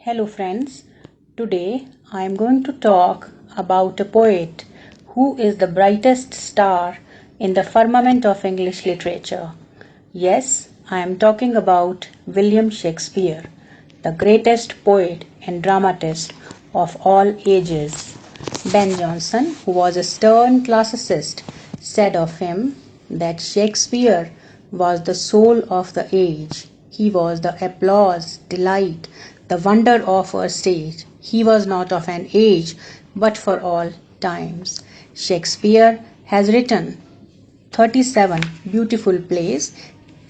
Hello friends, today I am going to talk about a poet who is the brightest star in the firmament of English literature. Yes, I am talking about William Shakespeare, the greatest poet and dramatist of all ages. Ben Jonson, who was a stern classicist, said of him that Shakespeare was the soul of the age. He was the applause, delight, the wonder of our stage. He was not of an age, but for all times. Shakespeare has written 37 beautiful plays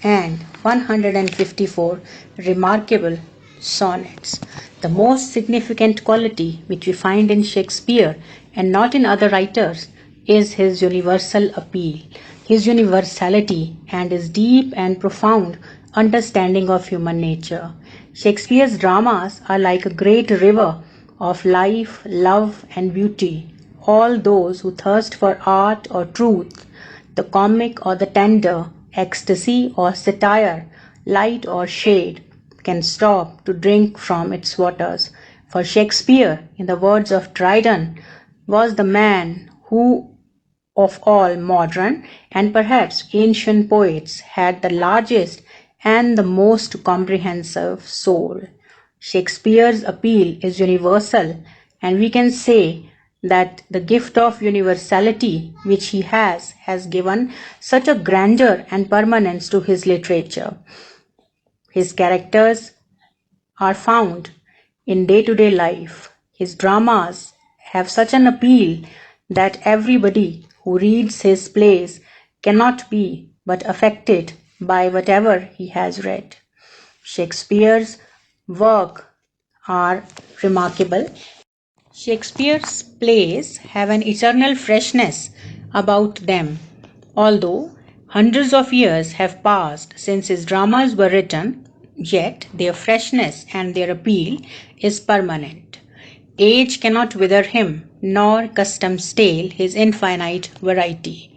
and 154 remarkable sonnets. The most significant quality which we find in Shakespeare and not in other writers is his universal appeal, his universality, and his deep and profound understanding of human nature. Shakespeare's dramas are like a great river of life, love, and beauty. All those who thirst for art or truth, the comic or the tender, ecstasy or satire, light or shade, can stop to drink from its waters. For Shakespeare, in the words of Dryden, was the man who of all modern and perhaps ancient poets had the largest and the most comprehensive soul. Shakespeare's appeal is universal, and we can say that the gift of universality which he has given such a grandeur and permanence to his literature. His characters are found in day-to-day life. His dramas have such an appeal that everybody who reads his plays cannot be but affected by whatever he has read. Shakespeare's work are remarkable. Shakespeare's plays have an eternal freshness about them. Although hundreds of years have passed since his dramas were written, yet their freshness and their appeal is permanent. Age cannot wither him, nor custom stale his infinite variety.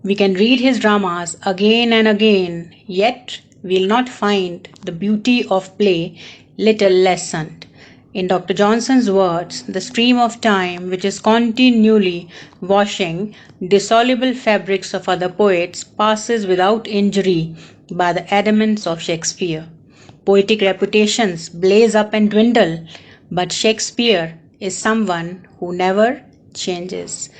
We can read his dramas again and again, yet we'll not find the beauty of play little lessened. In Dr. Johnson's words, the stream of time which is continually washing dissoluble fabrics of other poets passes without injury by the adamants of Shakespeare. Poetic reputations blaze up and dwindle, but Shakespeare is someone who never changes.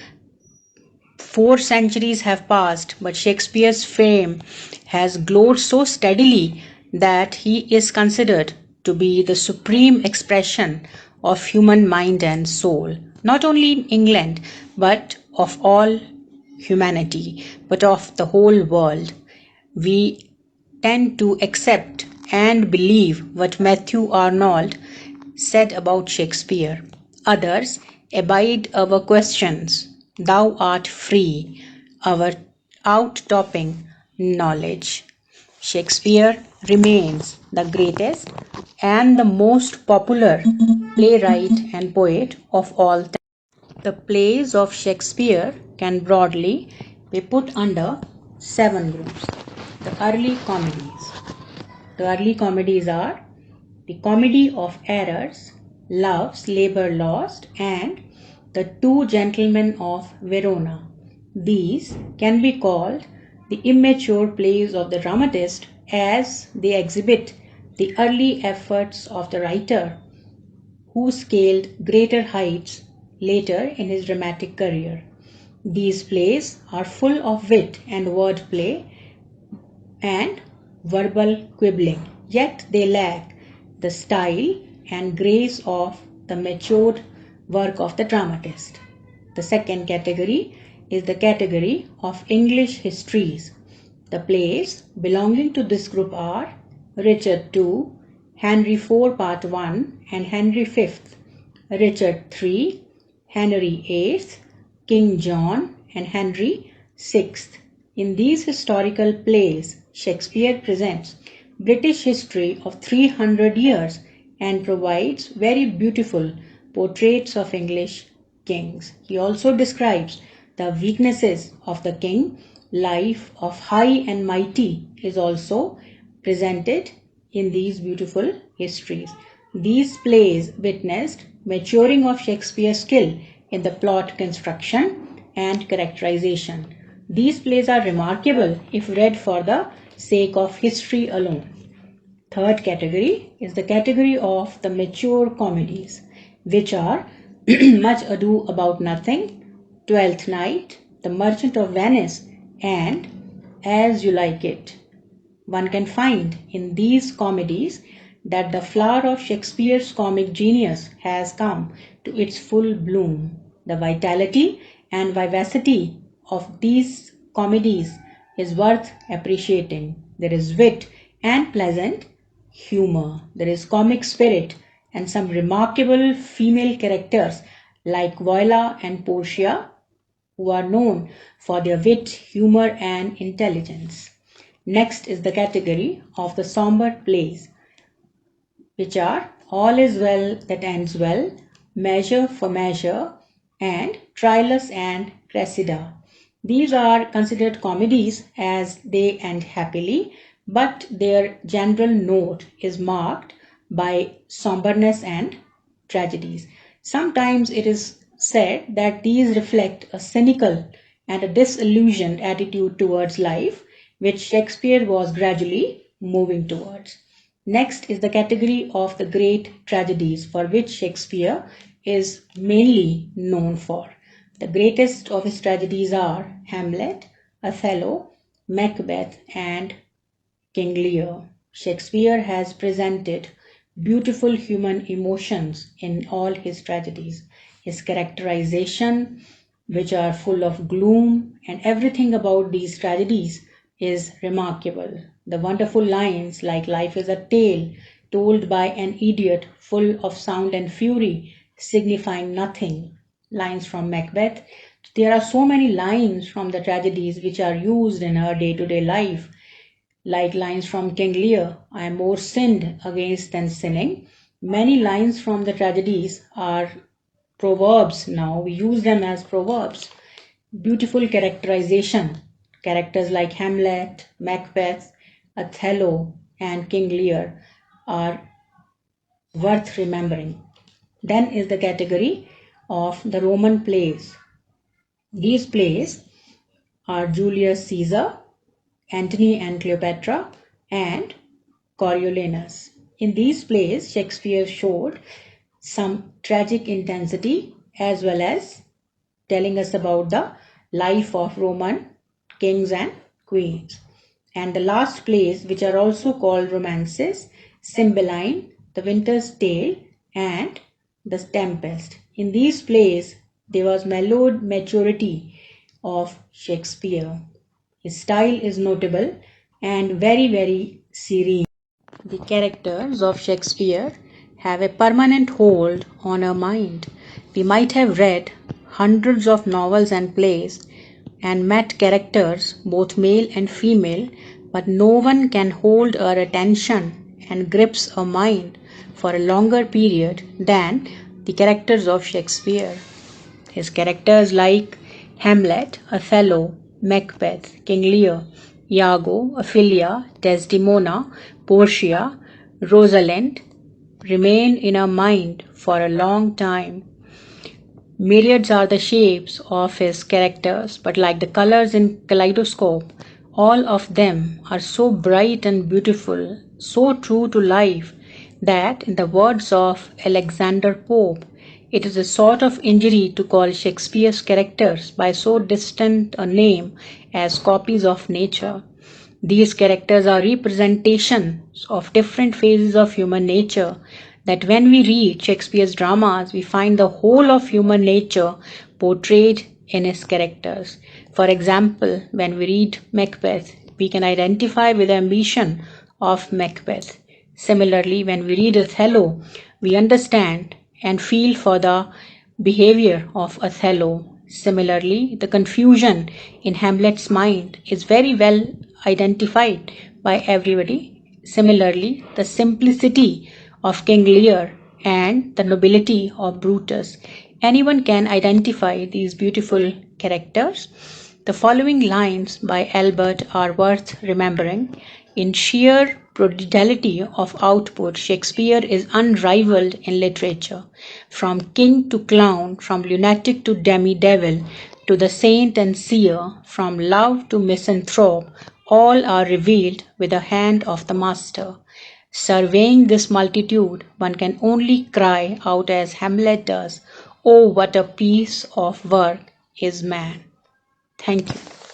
4 centuries have passed, but Shakespeare's fame has glowed so steadily that he is considered to be the supreme expression of human mind and soul, not only in England, but of all humanity, but of the whole world. We tend to accept and believe what Matthew Arnold said about Shakespeare. Others abide our questions. Thou art free, our outtopping knowledge. Shakespeare remains the greatest and the most popular playwright and poet of all time. The plays of Shakespeare can broadly be put under 7 groups. The early comedies. The early comedies are The Comedy of Errors, Love's Labour Lost, and The Two Gentlemen of Verona. These can be called the immature plays of the dramatist as they exhibit the early efforts of the writer who scaled greater heights later in his dramatic career. These plays are full of wit and wordplay and verbal quibbling, yet they lack the style and grace of the matured work of the dramatist. The second category is the category of English histories. The plays belonging to this group are Richard II, Henry IV Part 1 and Henry V, Richard III, Henry VIII, King John and Henry VI. In these historical plays, Shakespeare presents British history of 300 years and provides very beautiful portraits of English kings. He also describes the weaknesses of the king. Life of high and mighty is also presented in these beautiful histories. These plays witnessed maturing of Shakespeare's skill in the plot construction and characterization. These plays are remarkable if read for the sake of history alone. Third category is the category of the mature comedies, which are Much Ado About Nothing, Twelfth Night, The Merchant of Venice, and As You Like It. One can find in these comedies that the flower of Shakespeare's comic genius has come to its full bloom. The vitality and vivacity of these comedies is worth appreciating. There is wit and pleasant humor. There is comic spirit and some remarkable female characters like Viola and Portia, who are known for their wit, humor, and intelligence. Next is the category of the somber plays, which are All Is Well That Ends Well, Measure for Measure, and Troilus and Cressida. These are considered comedies as they end happily, but their general note is marked by somberness and tragedies. Sometimes it is said that these reflect a cynical and a disillusioned attitude towards life, which Shakespeare was gradually moving towards. Next is the category of the great tragedies, for which Shakespeare is mainly known for. The greatest of his tragedies are Hamlet, Othello, Macbeth, and King Lear. Shakespeare has presented beautiful human emotions in all his tragedies. His characterization, which are full of gloom, and everything about these tragedies is remarkable. The wonderful lines like life is a tale told by an idiot full of sound and fury, signifying nothing. Lines from Macbeth. There are so many lines from the tragedies which are used in our day-to-day life, like lines from King Lear, I am more sinned against than sinning. Many lines from the tragedies are proverbs now. We use them as proverbs. Beautiful characterization. Characters like Hamlet, Macbeth, Othello, and King Lear are worth remembering. Then is the category of the Roman plays. These plays are Julius Caesar, Antony and Cleopatra, and Coriolanus. In these plays, Shakespeare showed some tragic intensity as well as telling us about the life of Roman kings and queens. And the last plays, which are also called romances, Cymbeline, The Winter's Tale, and The Tempest. In these plays, there was mellowed maturity of Shakespeare. His style is notable and very, very serene. The characters of Shakespeare have a permanent hold on our mind. We might have read hundreds of novels and plays and met characters, both male and female, but no one can hold our attention and grips our mind for a longer period than the characters of Shakespeare. His characters like Hamlet, Othello, Macbeth, King Lear, Iago, Ophelia, Desdemona, Portia, Rosalind remain in our mind for a long time. Myriads are the shapes of his characters, but like the colors in kaleidoscope, all of them are so bright and beautiful, so true to life, that in the words of Alexander Pope, it is a sort of injury to call Shakespeare's characters by so distant a name as copies of nature. These characters are representations of different phases of human nature, that when we read Shakespeare's dramas, we find the whole of human nature portrayed in his characters. For example, when we read Macbeth, we can identify with the ambition of Macbeth. Similarly, when we read Othello, we understand and feel for the behavior of Othello. Similarly, the confusion in Hamlet's mind is very well identified by everybody. Similarly, the simplicity of King Lear and the nobility of Brutus. Anyone can identify these beautiful characters. The following lines by Albert are worth remembering. In sheer prodigality of output, Shakespeare is unrivaled in literature. From king to clown, from lunatic to demi-devil, to the saint and seer, from love to misanthrope, all are revealed with the hand of the master. Surveying this multitude, one can only cry out as Hamlet does, "Oh, what a piece of work is man!" Thank you.